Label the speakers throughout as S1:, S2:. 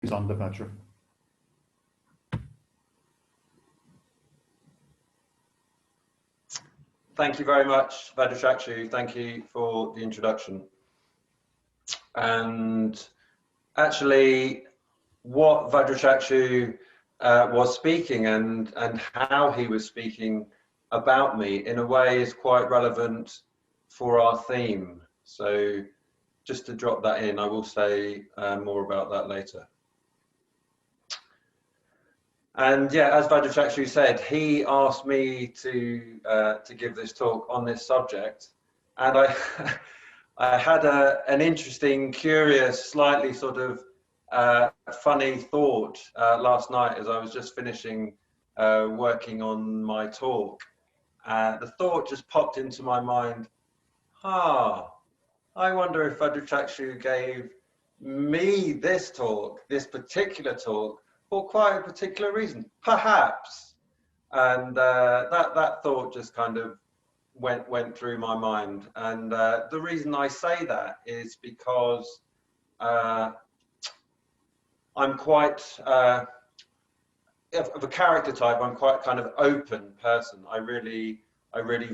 S1: Anandavajra.
S2: Thank you very much, Vajrachakshu. Thank you for the introduction. And actually, what Vajrachakshu was speaking and how he was speaking about me in a way is quite relevant for our theme. So just to drop that in, I will say more about that later. And yeah, as Vajrachakshu said, he asked me to give this talk on this subject, and I I had an interesting, curious, slightly sort of funny thought last night as I was just finishing working on my talk. The thought just popped into my mind. I wonder if Vajrachakshu gave me this talk, this particular talk, for quite a particular reason, perhaps. And that thought just kind of went through my mind. And the reason I say that is because I'm quite of a character type. I'm quite kind of open person. I really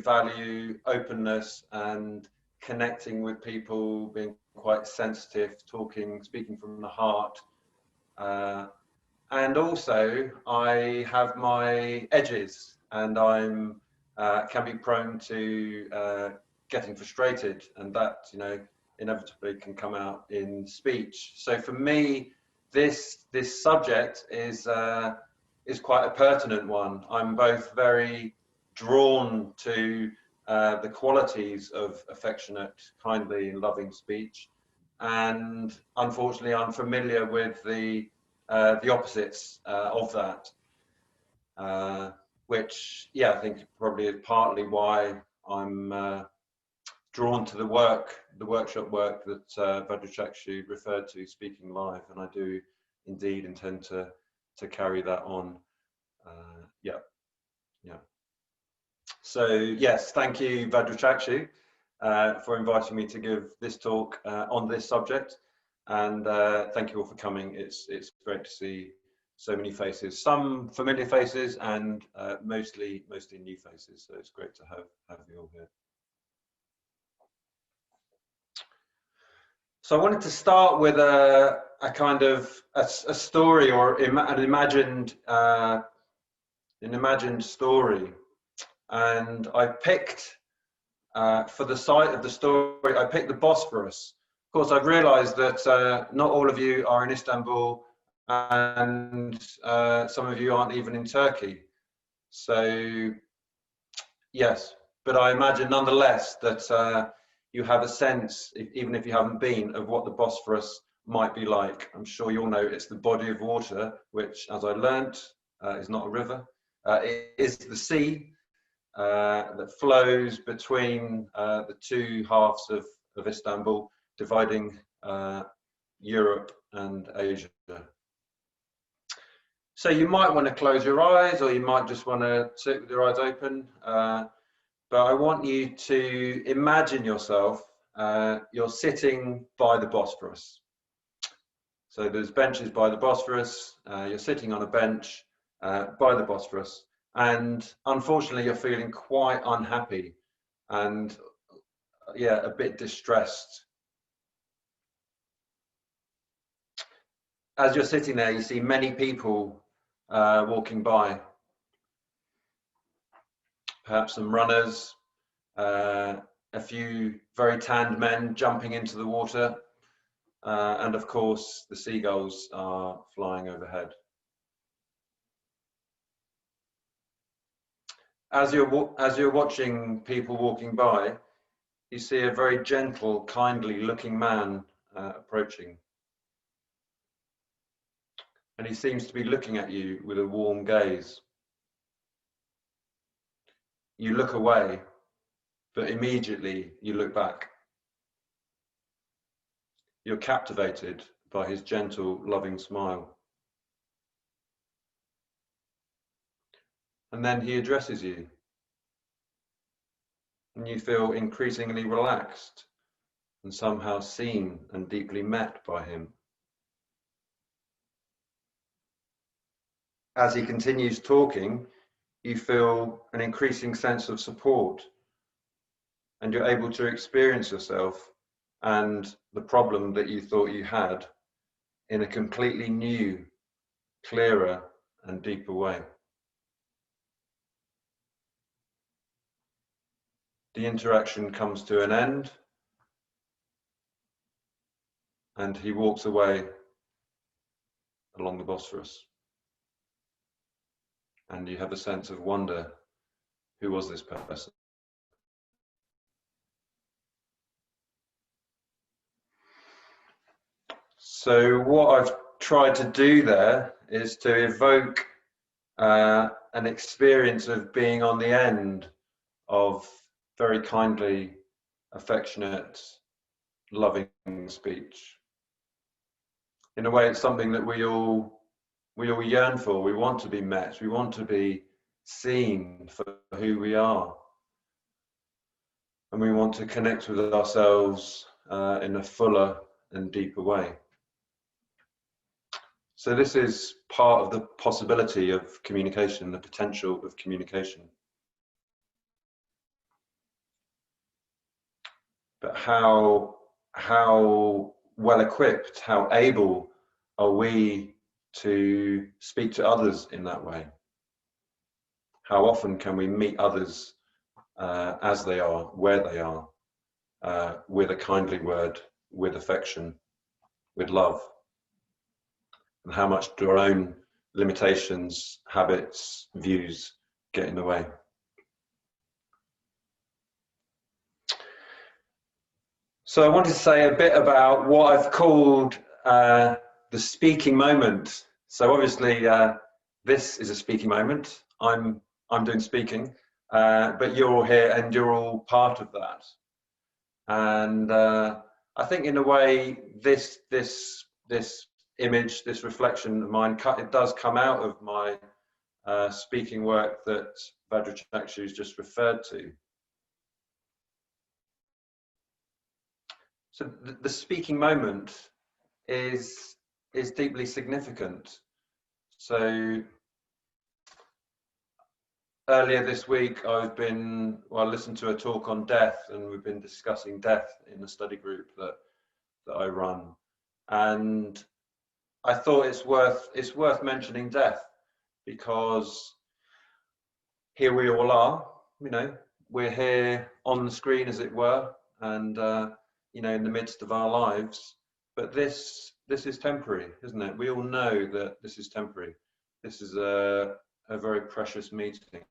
S2: value openness and connecting with people, being quite sensitive, speaking from the heart. And also I have my edges, and I'm can be prone to getting frustrated, and that, you know, inevitably can come out in speech. So for me, this subject is quite a pertinent one. I'm both very drawn to the qualities of affectionate, kindly, and loving speech, and unfortunately I'm familiar with the opposites of that, which, yeah, I think probably is partly why I'm drawn to the workshop work that Vajrachakshu referred to, Speaking Live, and I do indeed intend to carry that on. Yeah. So yes, thank you, Vajrachakshu, for inviting me to give this talk on this subject. And thank you all for coming. It's great to see so many faces, some familiar faces, and mostly new faces. So it's great to have you all here. So I wanted to start with a kind of a story, or an imagined story, and I picked for the site of the story, I picked the Bosphorus. Of course, I've realized that not all of you are in Istanbul, and some of you aren't even in Turkey. So yes, but I imagine nonetheless that you have a sense, even if you haven't been, of what the Bosphorus might be like. I'm sure you'll know it's the body of water, which, as I learnt, is not a river. It is the sea that flows between the two halves of Istanbul, dividing Europe and Asia. So you might want to close your eyes, or you might just want to sit with your eyes open. But I want you to imagine yourself, you're sitting by the Bosphorus. So there's benches by the Bosphorus, you're sitting on a bench by the Bosphorus, and unfortunately you're feeling quite unhappy and, yeah, a bit distressed. As you're sitting there, you see many people walking by. Perhaps some runners, a few very tanned men jumping into the water, and of course the seagulls are flying overhead. As you're watching people walking by, you see a very gentle, kindly looking man approaching. And he seems to be looking at you with a warm gaze. You look away, but immediately you look back. You're captivated by his gentle, loving smile. And then he addresses you, and you feel increasingly relaxed and somehow seen and deeply met by him. as he continues talking, you feel an increasing sense of support, and you're able to experience yourself and the problem that you thought you had in a completely new, clearer and deeper way. The interaction comes to an end, and he walks away along the Bosphorus. And you have a sense of wonder, who was this person? So what I've tried to do there is to evoke an experience of being on the end of very kindly, affectionate, loving speech. In a way, it's something that we all yearn for. We want to be met. We want to be seen for who we are. And we want to connect with ourselves in a fuller and deeper way. So this is part of the possibility of communication, the potential of communication. But how well equipped, how able are we to speak to others in that way? How often can we meet others as they are, where they are, with a kindly word, with affection, with love? And how much do our own limitations, habits, views get in the way? So I wanted to say a bit about what I've called the speaking moment. So obviously this is a speaking moment. I'm doing speaking, but you're all here and you're all part of that. And I think in a way this image, this reflection of mine, it does come out of my speaking work that Vajrachakshu's just referred to. So the speaking moment is deeply significant. So earlier this week I listened to a talk on death, and we've been discussing death in the study group that I run. And I thought it's worth mentioning death, because here we all are, you know, we're here on the screen, as it were, and you know, in the midst of our lives. But this is temporary, isn't it? We all know that this is temporary. This is a very precious meeting.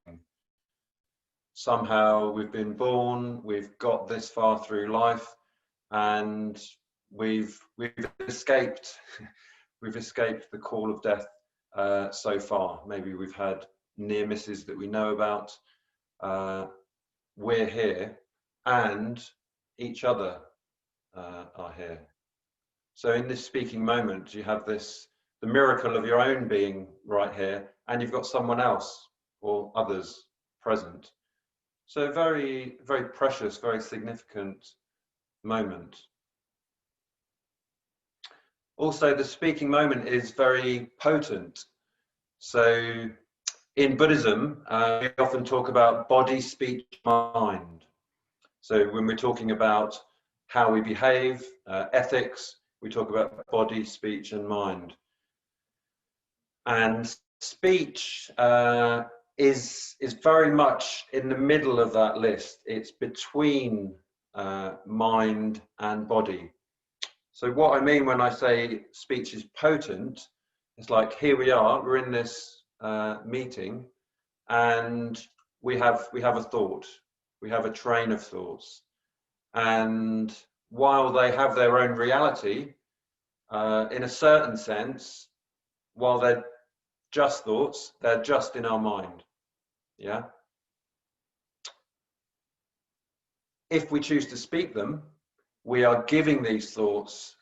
S2: Somehow we've been born, we've got this far through life, and we've escaped. We've escaped the call of death so far. Maybe we've had near misses that we know about. We're here, and each other are here. So in this speaking moment, you have the miracle of your own being right here, and you've got someone else or others present. So very, very precious, very significant moment. Also, the speaking moment is very potent. So in Buddhism, we often talk about body, speech, mind. So when we're talking about how we behave, ethics, we talk about body, speech, and mind. And speech is very much in the middle of that list. It's between mind and body. So what I mean when I say speech is potent, it's like, here we are, we're in this meeting, and we have a thought, we have a train of thoughts, and while they have their own reality, in a certain sense, while they're just thoughts, they're just in our mind. Yeah. If we choose to speak them, we are giving these thoughts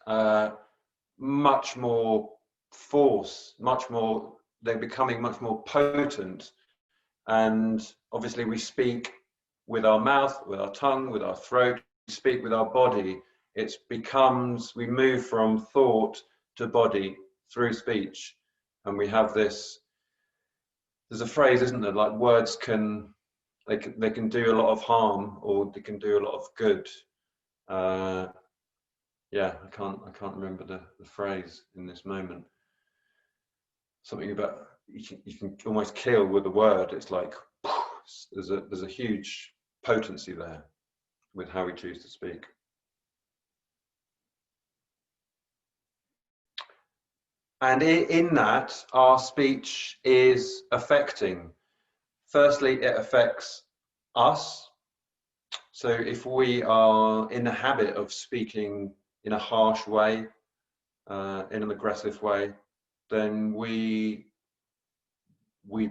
S2: much more force, they're becoming much more potent. And obviously we speak with our mouth, with our tongue, with our throat, we speak with our body. We move from thought to body through speech, and we have this there's a phrase, isn't there, like words they can do a lot of harm or they can do a lot of good. Yeah, I can't remember the phrase in this moment. Something about you can almost kill with a word. It's like there's a huge potency there with how we choose to speak. And in that, our speech is affecting. Firstly, it affects us. So if we are in the habit of speaking in a harsh way, in an aggressive way, then we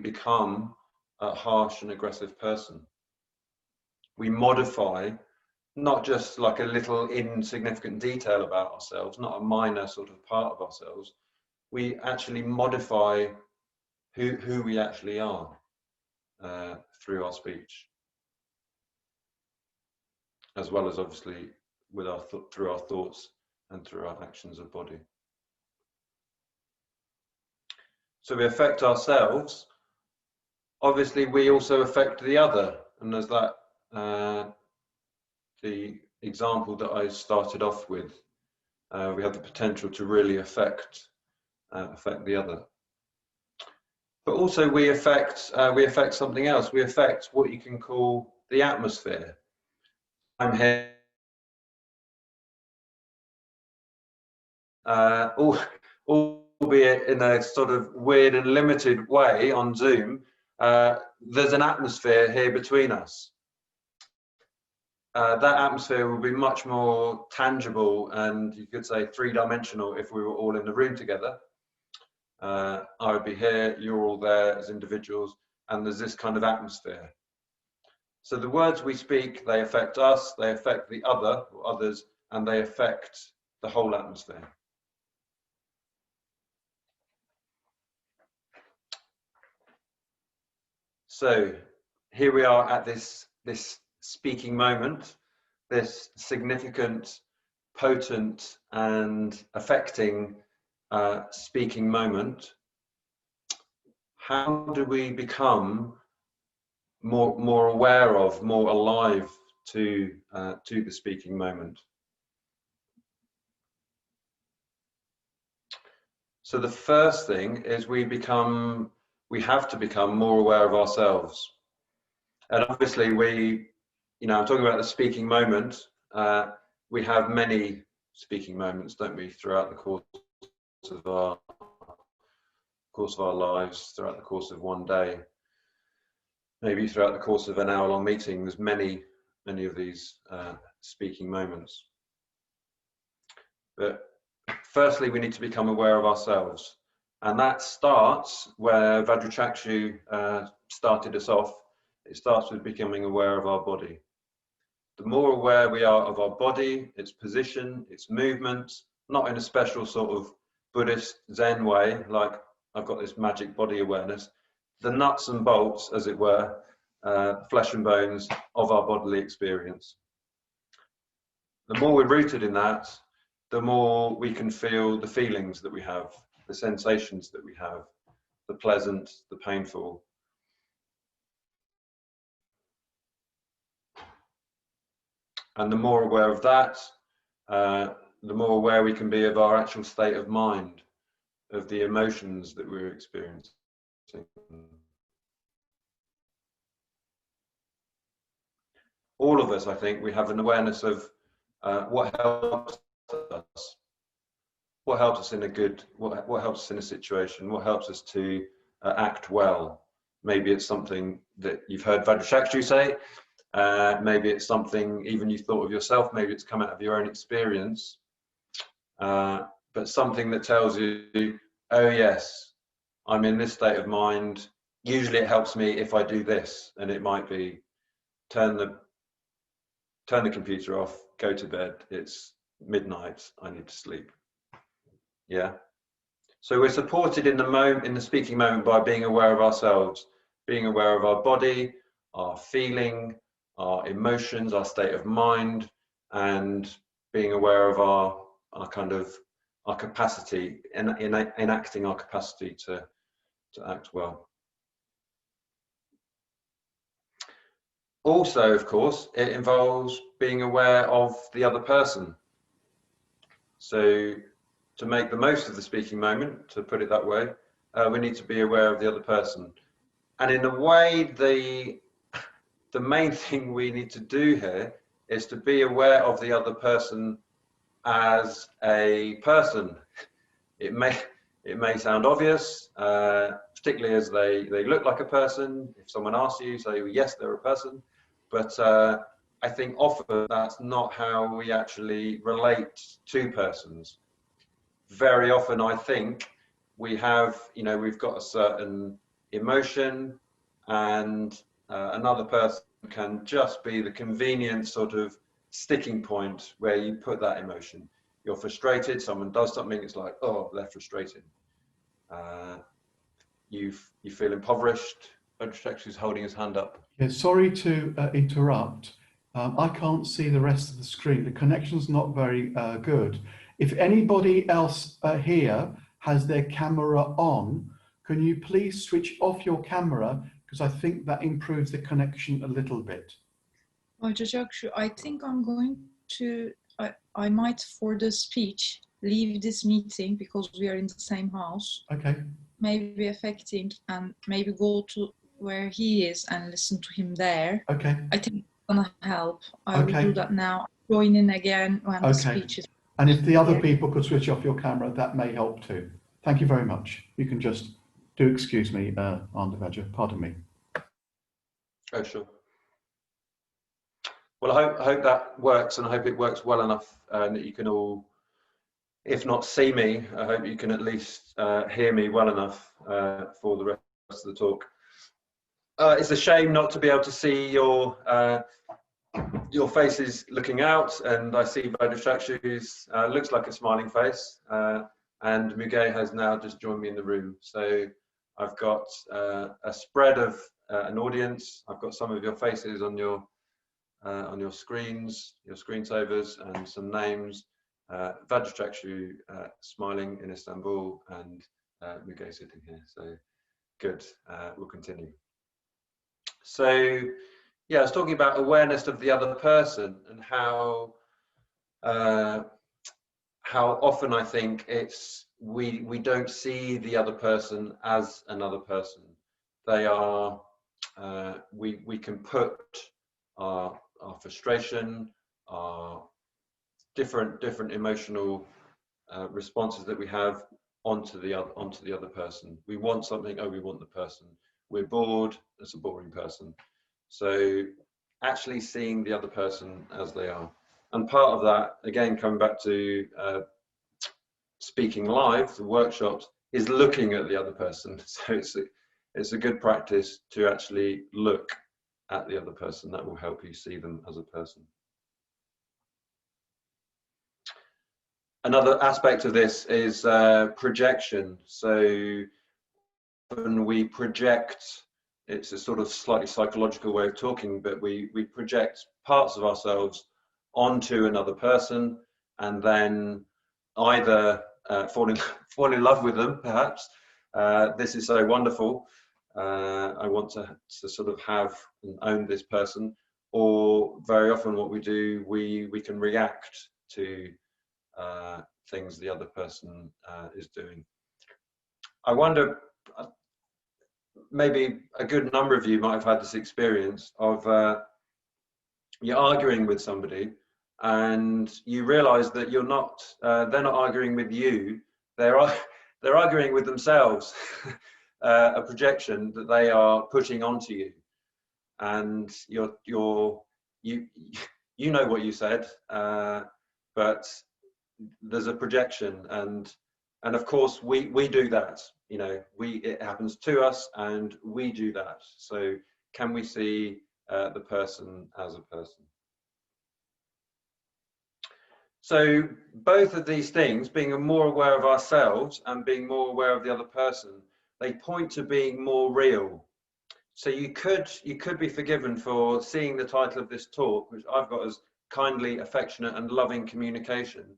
S2: become a harsh and aggressive person. We modify not just like a little insignificant detail about ourselves, not a minor sort of part of ourselves. We actually modify who we actually are through our speech, as well as obviously with through our thoughts and through our actions of body. So we affect ourselves. Obviously, we also affect the other, and there's that the example that I started off with. We have the potential to really affect the other. But also we affect something else. We affect what you can call the atmosphere. I'm here, albeit in a sort of weird and limited way on Zoom. There's an atmosphere here between us. That atmosphere will be much more tangible and you could say three-dimensional if we were all in the room together. I would be here, you're all there as individuals, and there's this kind of atmosphere. So the words we speak, they affect us, they affect the other or others, and they affect the whole atmosphere. So here we are at this speaking moment, this significant, potent, and affecting speaking moment. How do we become more aware of, more alive to the speaking moment? So the first thing is we have to become more aware of ourselves. And obviously I'm talking about the speaking moment. We have many speaking moments, don't we, throughout the course of our lives, throughout the course of one day, maybe throughout the course of an hour-long meeting. There's many of these speaking moments. But firstly, we need to become aware of ourselves. And that starts where Vajrachakshu started us off. It starts with becoming aware of our body. The more aware we are of our body, its position, its movement, not in a special sort of Buddhist Zen way, like I've got this magic body awareness, the nuts and bolts, as it were, flesh and bones of our bodily experience. The more we're rooted in that, the more we can feel the feelings that we have, the sensations that we have, the pleasant, the painful. And the more aware of that, the more aware we can be of our actual state of mind, of the emotions that we're experiencing. All of us, I think, we have an awareness of what helps us. What helps us in a good, what helps us in a situation, what helps us to act well. Maybe it's something that you've heard Vajrachakshu say, maybe it's something even you thought of yourself, maybe it's come out of your own experience, but something that tells you, oh yes, I'm in this state of mind. Usually it helps me if I do this, and it might be turn the computer off, go to bed, it's midnight, I need to sleep. Yeah. So we're supported in the speaking moment by being aware of ourselves, being aware of our body, our feeling, our emotions, our state of mind, and being aware of our capacity in enacting our capacity to act well. Also, of course, it involves being aware of the other person. So to make the most of the speaking moment, to put it that way, we need to be aware of the other person. And in a way, the main thing we need to do here is to be aware of the other person as a person. It may sound obvious, particularly as they look like a person. If someone asks you, say yes, they're a person. But I think often that's not how we actually relate to persons. Very often, I think we've got a certain emotion, and another person can just be the convenient sort of sticking point where you put that emotion. You're frustrated, someone does something, it's like, oh, they're frustrated. You feel impoverished. Who's holding his hand up?
S1: Yeah, sorry to interrupt. I can't see the rest of the screen. The connection's not very good. If anybody else here has their camera on, can you please switch off your camera? Because I think that improves the connection a little bit.
S3: I think I'm going to, I might for the speech leave this meeting because we are in the same house.
S1: Okay.
S3: Maybe affecting and maybe go to where he is and listen to him there.
S1: Okay.
S3: I think it's gonna help. I will do that now. Join in again when the speech is.
S1: And if the other people could switch off your camera, that may help too. Thank you very much. You can just do excuse me, Anandavajra, pardon me.
S2: Oh, sure. Well, I hope that works, and I hope it works well enough that you can all, if not see me, I hope you can at least hear me well enough for the rest of the talk. It's a shame not to be able to see your faces looking out, and I see Vajrachakshu's looks like a smiling face, and Muge has now just joined me in the room. So I've got a spread of an audience. I've got some of your faces on your screens, your screensavers, and some names. Vajrachakshu smiling in Istanbul, and Muge sitting here. So good. We'll continue. So yeah, I was talking about awareness of the other person, and how often I think it's we don't see the other person as another person. They are we can put our frustration, our different emotional responses that we have onto the other person. We want something, oh, we want the person. We're bored, that's a boring person. So actually seeing the other person as they are. And part of that, again, coming back to speaking live, the workshops, is looking at the other person. So it's a good practice to actually look at the other person. That will help you see them as a person. Another aspect of this is projection. So when we project, it's a sort of slightly psychological way of talking, but we project parts of ourselves onto another person, and then either fall in love with them, perhaps. This is so wonderful. I want to sort of have and own this person. Or very often what we do, we can react to things the other person is doing. I wonder, maybe a good number of you might have had this experience of you're arguing with somebody, and you realize that they're not arguing with you, they're arguing with themselves. A projection that they are putting onto you, and you know what you said, but there's a projection, and of course we do that. You know, it happens to us, and we do that. So can we see the person as a person? So both of these things, being more aware of ourselves and being more aware of the other person, they point to being more real. So you could be forgiven for seeing the title of this talk, which I've got as Kindly, Affectionate and Loving Communication,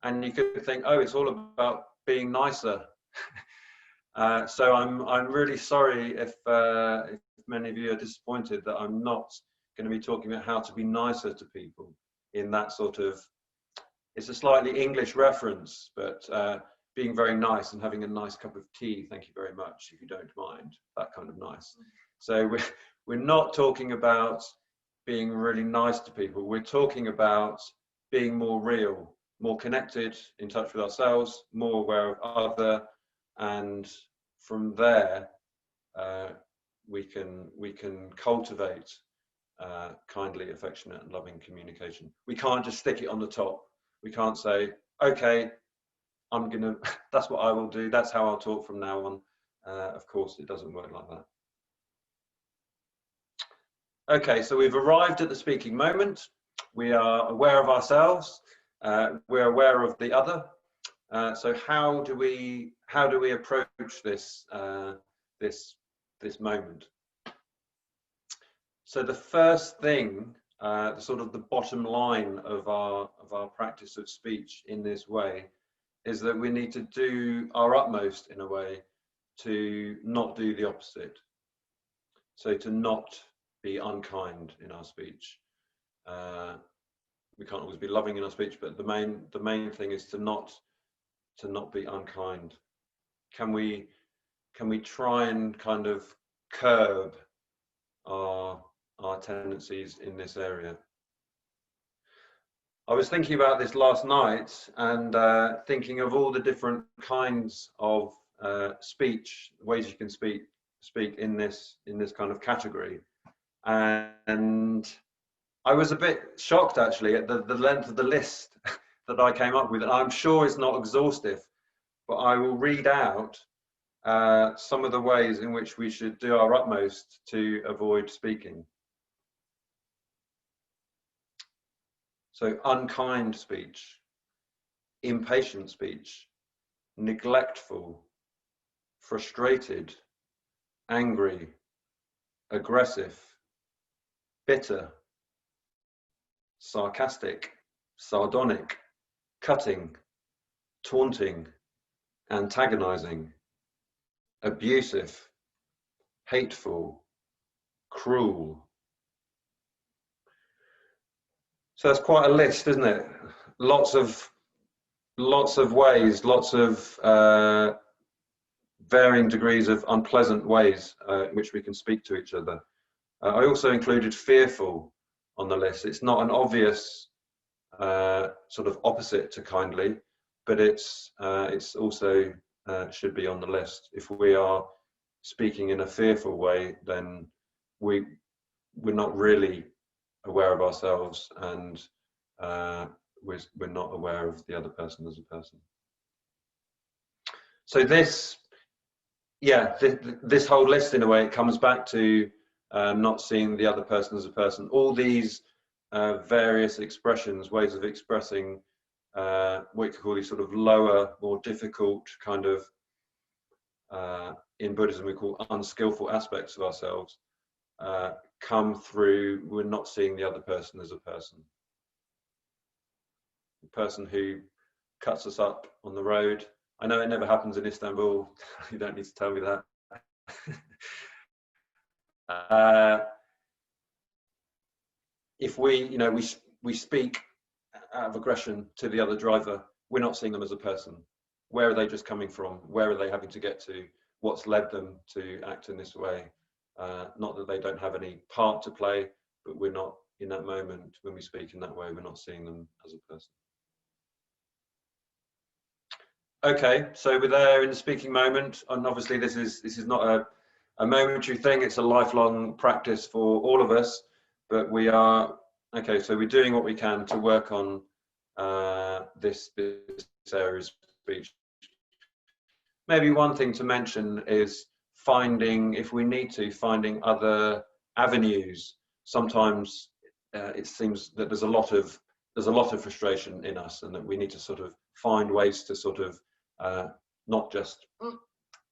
S2: and you could think, oh, it's all about being nicer. So I'm really sorry if many of you are disappointed that I'm not going to be talking about how to be nicer to people in that sort of, it's a slightly English reference, but being very nice and having a nice cup of tea, thank you very much, if you don't mind, that kind of nice. So we're not talking about being really nice to people. We're talking about being more real, more connected, in touch with ourselves, more aware of other, and from there we can cultivate kindly, affectionate, and loving communication. We can't just stick it on the top. We can't say, okay, I'm gonna, that's what I will do, that's how I'll talk from now on. Of course, it doesn't work like that. Okay, so we've arrived at the speaking moment. We are aware of ourselves. We're aware of the other. So how do we approach this this moment? So the first thing, sort of the bottom line of our practice of speech in this way, is that we need to do our utmost in a way to not do the opposite. So to not be unkind in our speech. We can't always be loving in our speech, but the main thing is to not be unkind. Can we try and kind of curb our tendencies in this area? I was thinking about this last night and thinking of all the different kinds of speech, ways you can speak in this kind of category, and I was a bit shocked actually at the length of the list that I came up with. And I'm sure it's not exhaustive, but I will read out some of the ways in which we should do our utmost to avoid speaking. So unkind speech, impatient speech, neglectful, frustrated, angry, aggressive, bitter, sarcastic, sardonic, cutting, taunting, antagonizing, abusive, hateful, cruel. So that's quite a list, isn't it? Lots of ways, lots of varying degrees of unpleasant ways in which we can speak to each other. I also included fearful on the list. It's not an obvious sort of opposite to kindly, but it's also should be on the list. If we are speaking in a fearful way, then we're not really aware of ourselves, and we're not aware of the other person as a person. So this whole list, in a way, it comes back to not seeing the other person as a person. All these various expressions, ways of expressing what you could call these sort of lower, more difficult kind of, in Buddhism we call unskillful aspects of ourselves, come through we're not seeing the other person as a person. The person who cuts us up on the road. I know it never happens in Istanbul. You don't need to tell me that. If we speak out of aggression to the other driver, we're not seeing them as a person. Where are they just coming from? Where are they having to get to? What's led them to act in this way? Not that they don't have any part to play, but we're not, in that moment when we speak in that way, we're not seeing them as a person. Okay, so we're there in the speaking moment, and obviously this is not a momentary thing, it's a lifelong practice for all of us, but we are, okay, so we're doing what we can to work on this area of speech. Maybe one thing to mention is finding, if we need to, finding other avenues. Sometimes it seems that there's a lot of frustration in us, and that we need to sort of find ways to sort of not just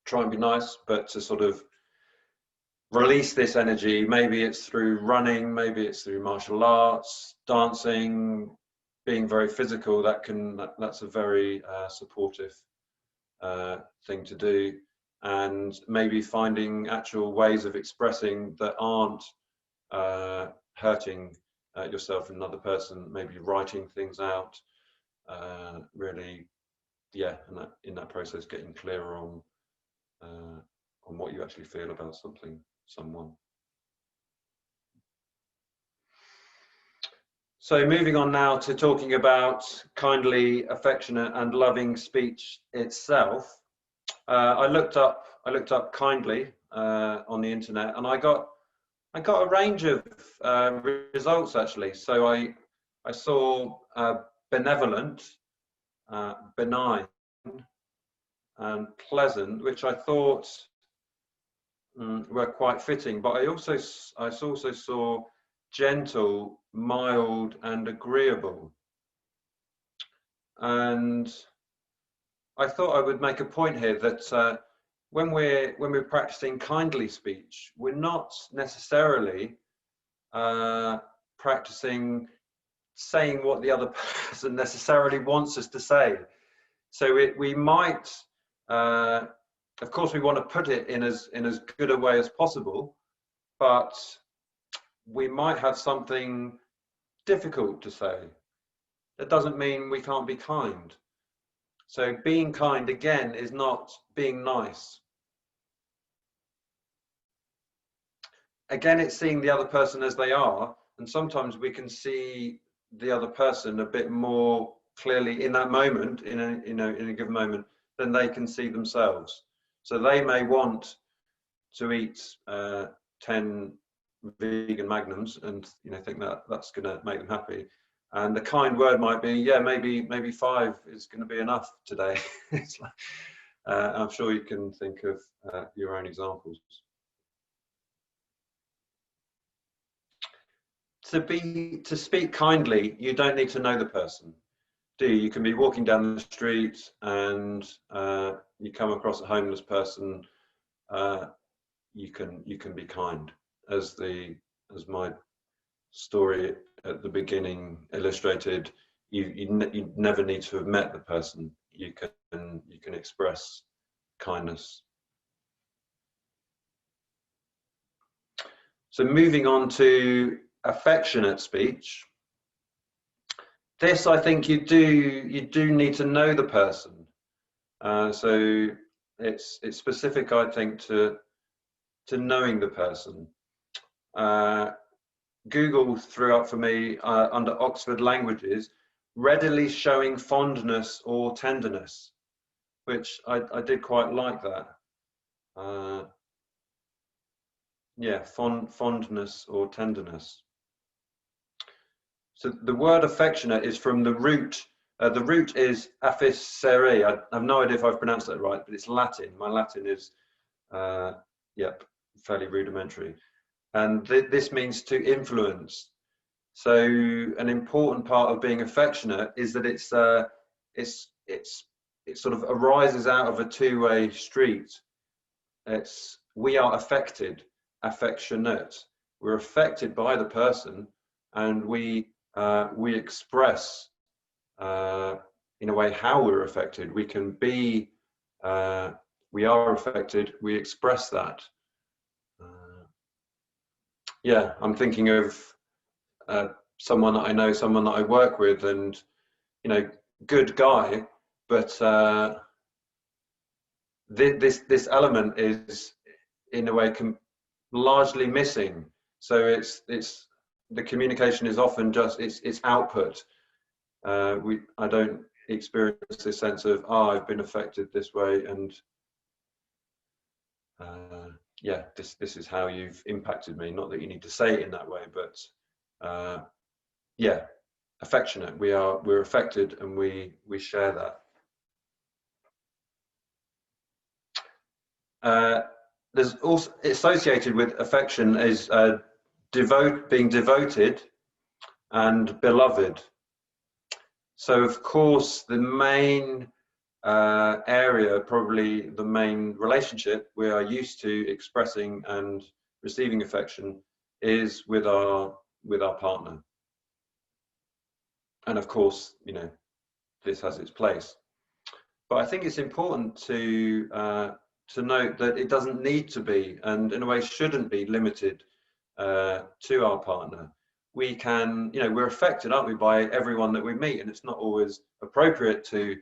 S2: try and be nice, but to sort of release this energy. Maybe it's through running, maybe it's through martial arts, dancing, being very physical. That's a very supportive thing to do. And maybe finding actual ways of expressing that aren't hurting yourself and another person, maybe writing things out, really, yeah, and in that process getting clearer on what you actually feel about someone. So moving on now to talking about kindly, affectionate and loving speech itself. I looked up kindly on the internet, and I got a range of results actually. So I saw benevolent, benign and pleasant, which I thought were quite fitting, but I also saw gentle, mild and agreeable. And I thought I would make a point here that when we're practicing kindly speech, we're not necessarily practicing saying what the other person necessarily wants us to say. So we might, of course, we want to put it in as good a way as possible, but we might have something difficult to say. That doesn't mean we can't be kind. So being kind, again, is not being nice. Again, it's seeing the other person as they are, and sometimes we can see the other person a bit more clearly in that moment, in a given moment, than they can see themselves. So they may want to eat 10 vegan magnums and think that that's going to make them happy, and the kind word might be, yeah, maybe 5 is going to be enough today. It's like, I'm sure you can think of your own examples. To speak kindly, you don't need to know the person, do you? You can be walking down the street and you come across a homeless person. You can be kind, as my story at the beginning illustrated. You never need to have met the person. You can express kindness. So moving on to affectionate speech. This, I think, you do need to know the person. So it's specific, I think, to knowing the person. Google threw up for me under Oxford Languages, readily showing fondness or tenderness, which I did quite like that. Yeah, fondness or tenderness. So the word affectionate is from the root. The root is affecere. I have no idea if I've pronounced that right, but it's Latin. My Latin is, fairly rudimentary. And this means to influence. So an important part of being affectionate is that it sort of arises out of a two-way street. We are affected, affectionate. We're affected by the person, and we express in a way how we're affected. We can be, we are affected, we express that. Yeah, I'm thinking of someone that I know, someone that I work with, and good guy, but this element is in a way largely missing. So it's the communication is often just it's output. I don't experience this sense of, I've been affected this way, and yeah, this is how you've impacted me. Not that you need to say it in that way, but yeah, affectionate. We're affected, and we share that. There's also associated with affection is being devoted and beloved. So of course the main area, probably the main relationship we are used to expressing and receiving affection is with our partner. And of course, this has its place. But I think it's important to note that it doesn't need to be, and in a way shouldn't be, limited to our partner. we can, you know, we're affected, aren't we, by everyone that we meet, and it's not always appropriate to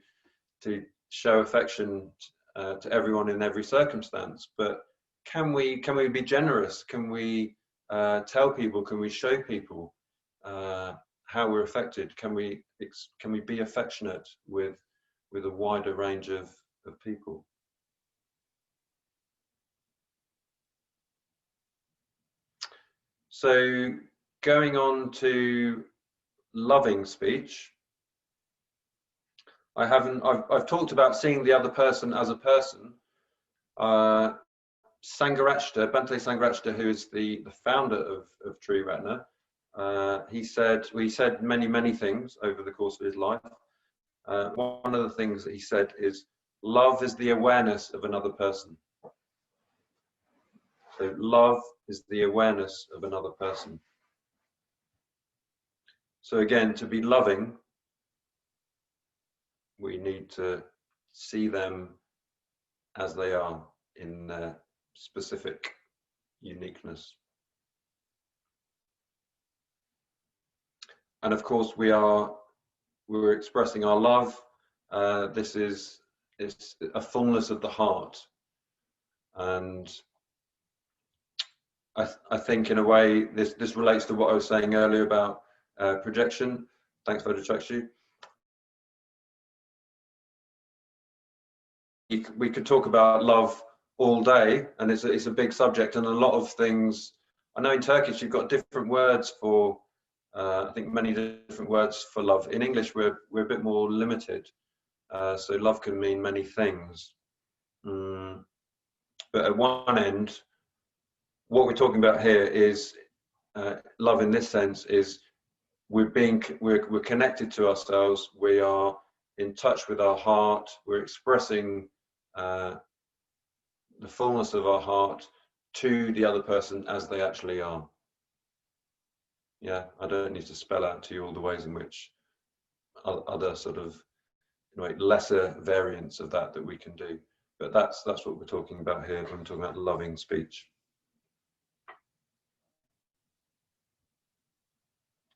S2: show affection to everyone in every circumstance. But can we be generous? Can we tell people? Can we show people how we're affected? Can we be affectionate with a wider range of people? So going on to loving speech, I've talked about seeing the other person as a person. Bhante Sangharajka, who is the founder of True Retina, he said many things over the course of his life. One of the things that he said is, love is the awareness of another person. So love is the awareness of another person. So again, to be loving, we need to see them as they are in their specific uniqueness. And of course, we're expressing our love. This is a fullness of the heart. And I think in a way, this relates to what I was saying earlier about projection. Thanks, Vodachakshu. We could talk about love all day, and it's a big subject, and a lot of things. I know in Turkish you've got different words for, I think many different words for love. In English we're a bit more limited, so love can mean many things. But at one end, what we're talking about here is love in this sense is we're connected to ourselves. We are in touch with our heart. We're expressing the fullness of our heart to the other person as they actually are. Yeah, I don't need to spell out to you all the ways in which other sort of, you know, lesser variants of that we can do. But that's what we're talking about here when we're talking about loving speech.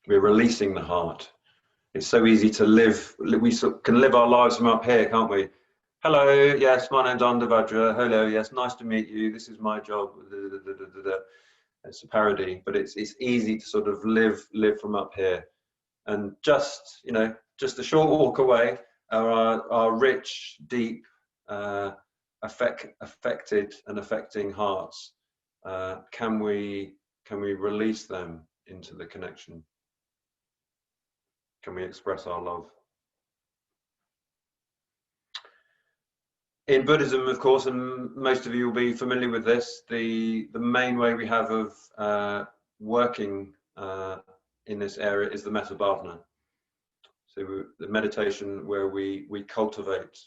S2: We're releasing the heart. It's so easy to live. We can live our lives from up here, can't we? Hello, yes, my name's Anandavajra. Hello, yes, nice to meet you. This is my job. It's a parody, but it's easy to sort of live from up here. And just, you know, just a short walk away are our rich, deep, affected and affecting hearts. Can we release them into the connection? Can we express our love? In Buddhism, of course, and most of you will be familiar with this, the main way we have of working in this area is the metta bhavana. So the meditation where we cultivate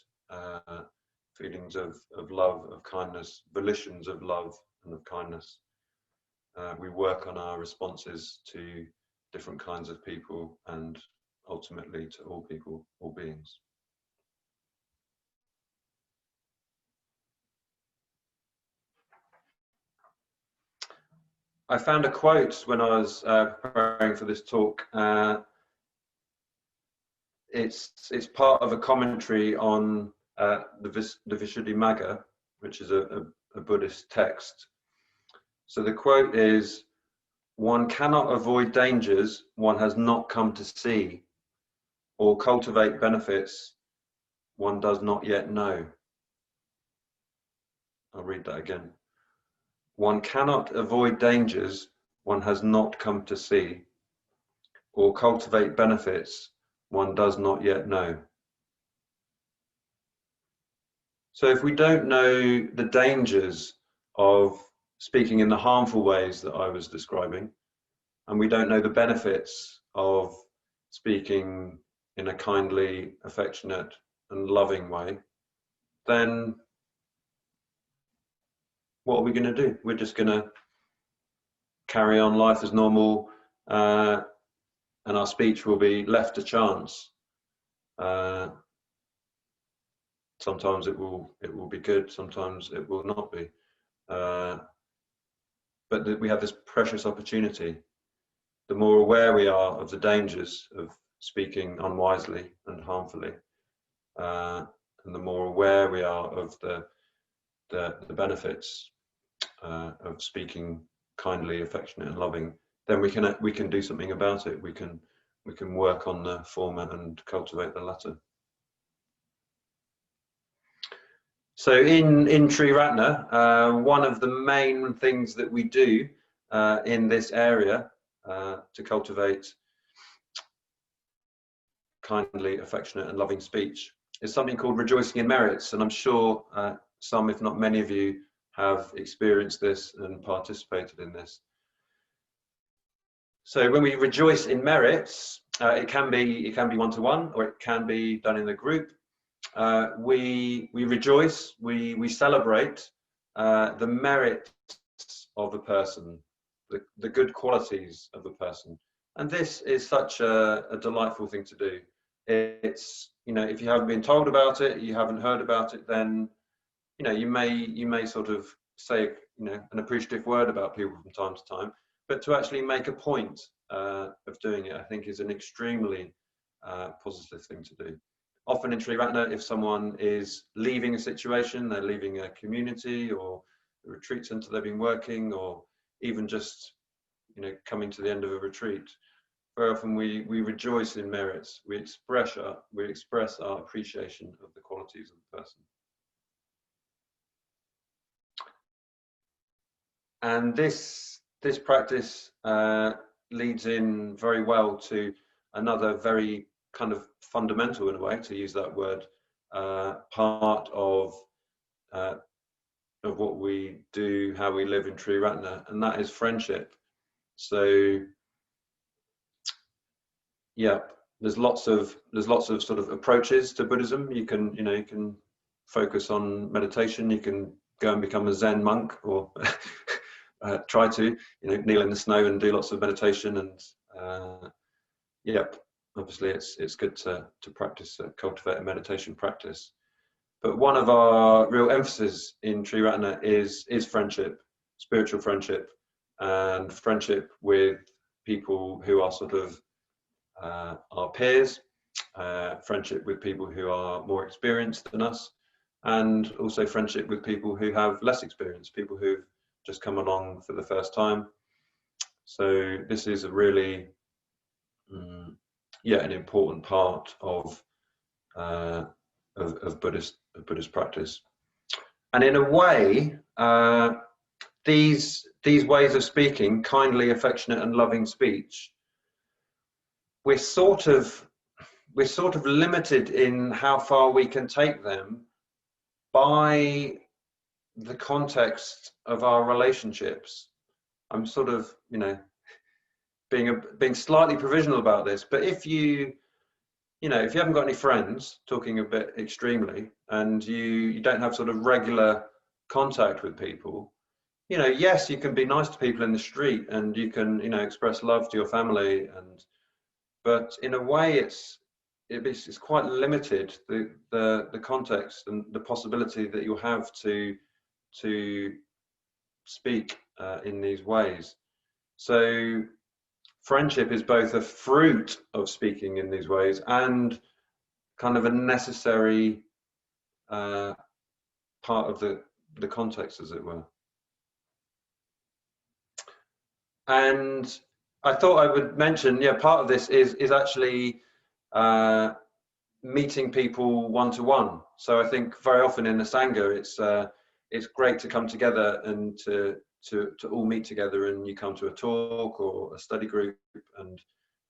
S2: feelings of love, of kindness, volitions of love and of kindness. We work on our responses to different kinds of people and ultimately to all people, all beings. I found a quote when I was preparing for this talk. It's part of a commentary on the Visuddhimagga, which is a Buddhist text. So the quote is, "One cannot avoid dangers one has not come to see, or cultivate benefits one does not yet know." I'll read that again. One cannot avoid dangers one has not come to see, or cultivate benefits one does not yet know. So if we don't know the dangers of speaking in the harmful ways that I was describing, and we don't know the benefits of speaking in a kindly, affectionate and loving way, then what are we going to do? We're just going to carry on life as normal, and our speech will be left to chance. Sometimes it will be good, sometimes it will not be. But we have this precious opportunity the more aware we are of the dangers of speaking unwisely and harmfully, and the more aware we are of the benefits of speaking kindly, affectionate, and loving, then we can do something about it. We can work on the former and cultivate the latter. So in Triratna, one of the main things that we do in this area to cultivate kindly, affectionate, and loving speech is something called rejoicing in merits. And I'm sure some, if not many of you, have experienced this and participated in this. So when we rejoice in merits, it can be one-to-one, or it can be done in a group. We rejoice, we celebrate the merits of a person, the good qualities of a person, and this is such a delightful thing to do. It's, you know, if you haven't been told about it, you haven't heard about it, then, you know, you may sort of say, you know, an appreciative word about people from time to time, but to actually make a point of doing it, I think, is an extremely positive thing to do. Often in Triratna, if someone is leaving a situation, they're leaving a community or a retreat centre they've been working, or even just, you know, coming to the end of a retreat, very often we rejoice in merits. We express our appreciation of the qualities of the person. And this practice leads in very well to another very kind of fundamental, in a way, to use that word, part of what we do, how we live in Triratna, and that is friendship. So yeah, there's lots of sort of approaches to Buddhism. You can focus on meditation. You can go and become a Zen monk, or try to, you know, kneel in the snow and do lots of meditation. And yeah, obviously it's good to practice, cultivate a meditation practice. But one of our real emphasis in Triratna is friendship, spiritual friendship, and friendship with people who are sort of our peers, friendship with people who are more experienced than us, and also friendship with people who have less experience, people who've just come along for the first time. So this is a really, an important part of Buddhist practice. And in a way, these ways of speaking, kindly, affectionate, and loving speech, we're sort of limited in how far we can take them by the context of our relationships. I'm sort of, you know, being slightly provisional about this, but if you haven't got any friends, talking a bit extremely, and you don't have sort of regular contact with people, you know, yes, you can be nice to people in the street, and you can, you know, express love to your family, but in a way it's quite limited, the context and the possibility that you have to speak in these ways. So friendship is both a fruit of speaking in these ways and kind of a necessary part of the context, as it were. And I thought I would mention, part of this is actually meeting people one-to-one. So I think very often in the Sangha, it's great to come together and to all meet together, and you come to a talk or a study group, and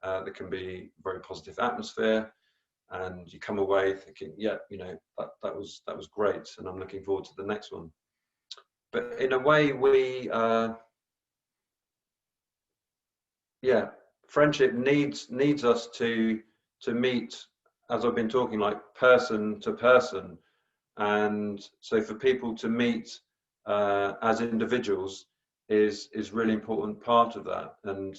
S2: there can be a very positive atmosphere, and you come away thinking, that was great, and I'm looking forward to the next one. But in a way, friendship needs us to meet, as I've been talking, like person to person. And so for people to meet as individuals is really important part of that. And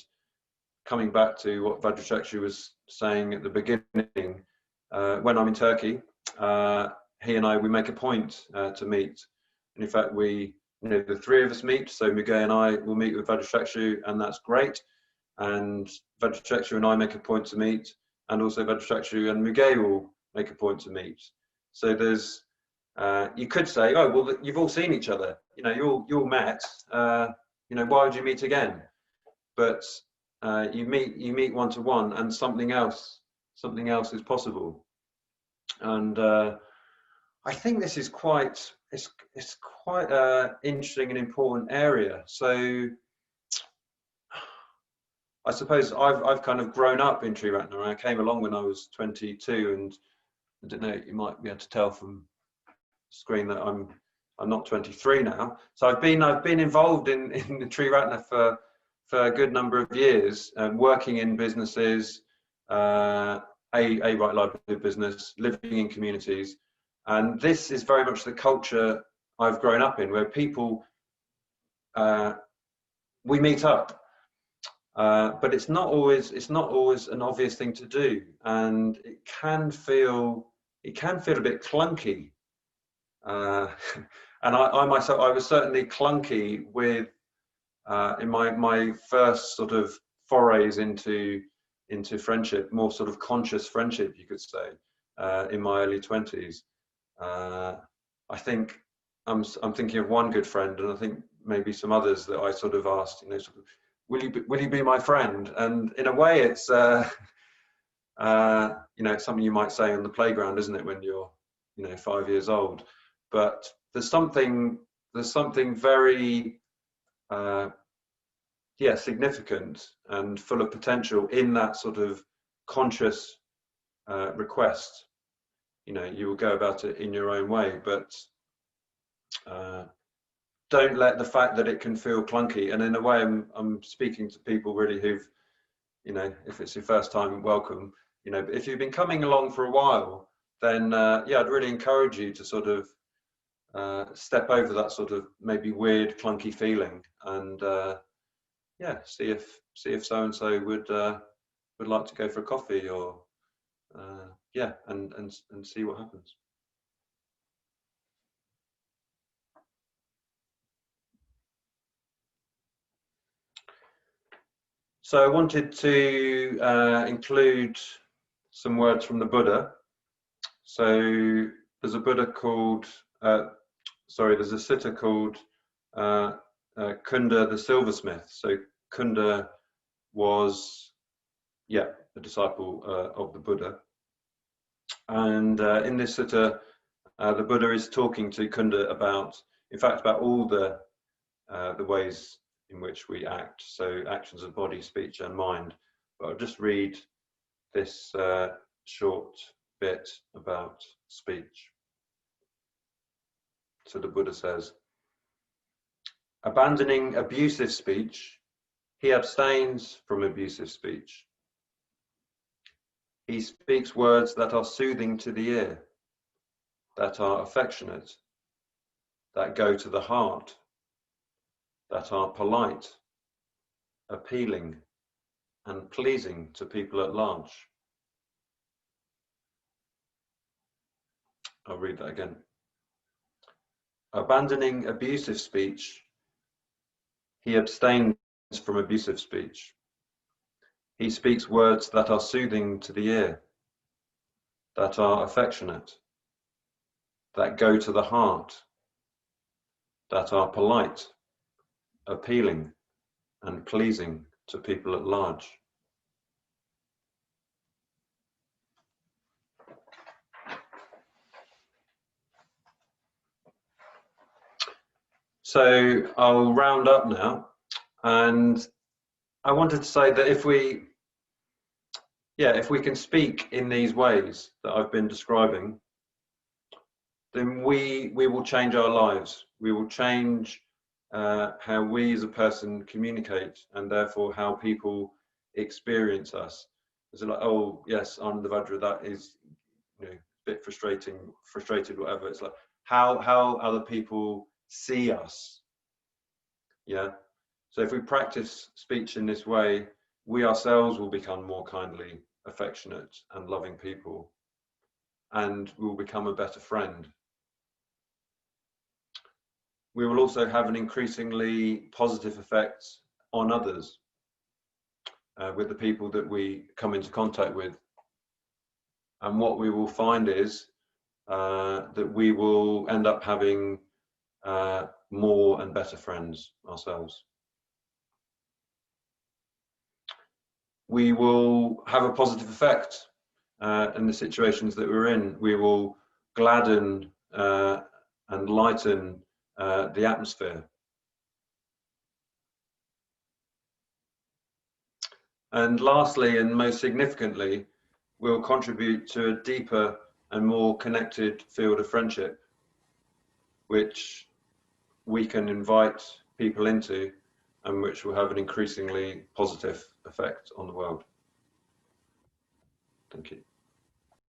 S2: coming back to what Vajrachakshu was saying at the beginning, when I'm in Turkey, he and we make a point to meet. And in fact, the three of us meet. So Miguel and I will meet with Vajrachakshu, and that's great. and Vajrachakshu and I make a point to meet, and also Vajrachakshu and Muge will make a point to meet. So there's, you could say, oh, well, you've all seen each other, you know, you all met, you know, why would you meet again? But you meet one to one, and something else is possible. And I think this is quite, it's quite an interesting and important area. So I suppose I've kind of grown up in Triratna. I came along when I was 22, and I don't know, you might be able to tell from the screen that I'm not 23 now. So I've been involved in the Triratna for a good number of years, working in businesses, a right livelihood business, living in communities, and this is very much the culture I've grown up in, where people we meet up. But it's not always an obvious thing to do, and it can feel a bit clunky. And I myself, I was certainly clunky with in my first sort of forays into friendship, more sort of conscious friendship, you could say, in my early 20s. I think I'm thinking of one good friend, and I think maybe some others that I sort of asked, you know, sort of, will you be my friend? And in a way, it's you know, it's something you might say on the playground, isn't it, when you're, you know, 5 years old? But there's something very yeah, significant and full of potential in that sort of conscious request. You know, you will go about it in your own way, but don't let the fact that it can feel clunky, and in a way I'm speaking to people really who've, you know, if it's your first time, welcome, you know, but if you've been coming along for a while, then yeah, I'd really encourage you to sort of step over that sort of maybe weird clunky feeling, and yeah, see if so and so would like to go for a coffee, or yeah, and see what happens. So I wanted to include some words from the Buddha. So there's a Buddha called, there's a sitter called Kunda the silversmith. So Kunda was, yeah, a disciple of the Buddha. And in this sitter, the Buddha is talking to Kunda about, in fact, about all the ways in which we act, so actions of body, speech and mind. But I'll just read this short bit about speech. So the Buddha says, abandoning abusive speech, he abstains from abusive speech. He speaks words that are soothing to the ear, that are affectionate, that go to the heart, that are polite, appealing, and pleasing to people at large. I'll read that again. Abandoning abusive speech, he abstains from abusive speech. He speaks words that are soothing to the ear, that are affectionate, that go to the heart, that are polite, appealing, and pleasing to people at large. So I'll round up now, and I wanted to say that if we can speak in these ways that I've been describing, then we will change our lives. We will change how we as a person communicate, and therefore how people experience us. It's like, oh yes, Anandavajra, that is, you know, a bit frustrated, whatever. It's like how other people see us. Yeah. So if we practice speech in this way, we ourselves will become more kindly, affectionate and loving people, and we will become a better friend. We will also have an increasingly positive effect on others. with the people that we come into contact with. And what we will find is that we will end up having more and better friends ourselves. We will have a positive effect in the situations that we're in. We will gladden and lighten the atmosphere. And lastly, and most significantly, we'll contribute to a deeper and more connected field of friendship, which we can invite people into and which will have an increasingly positive effect on the world. Thank you.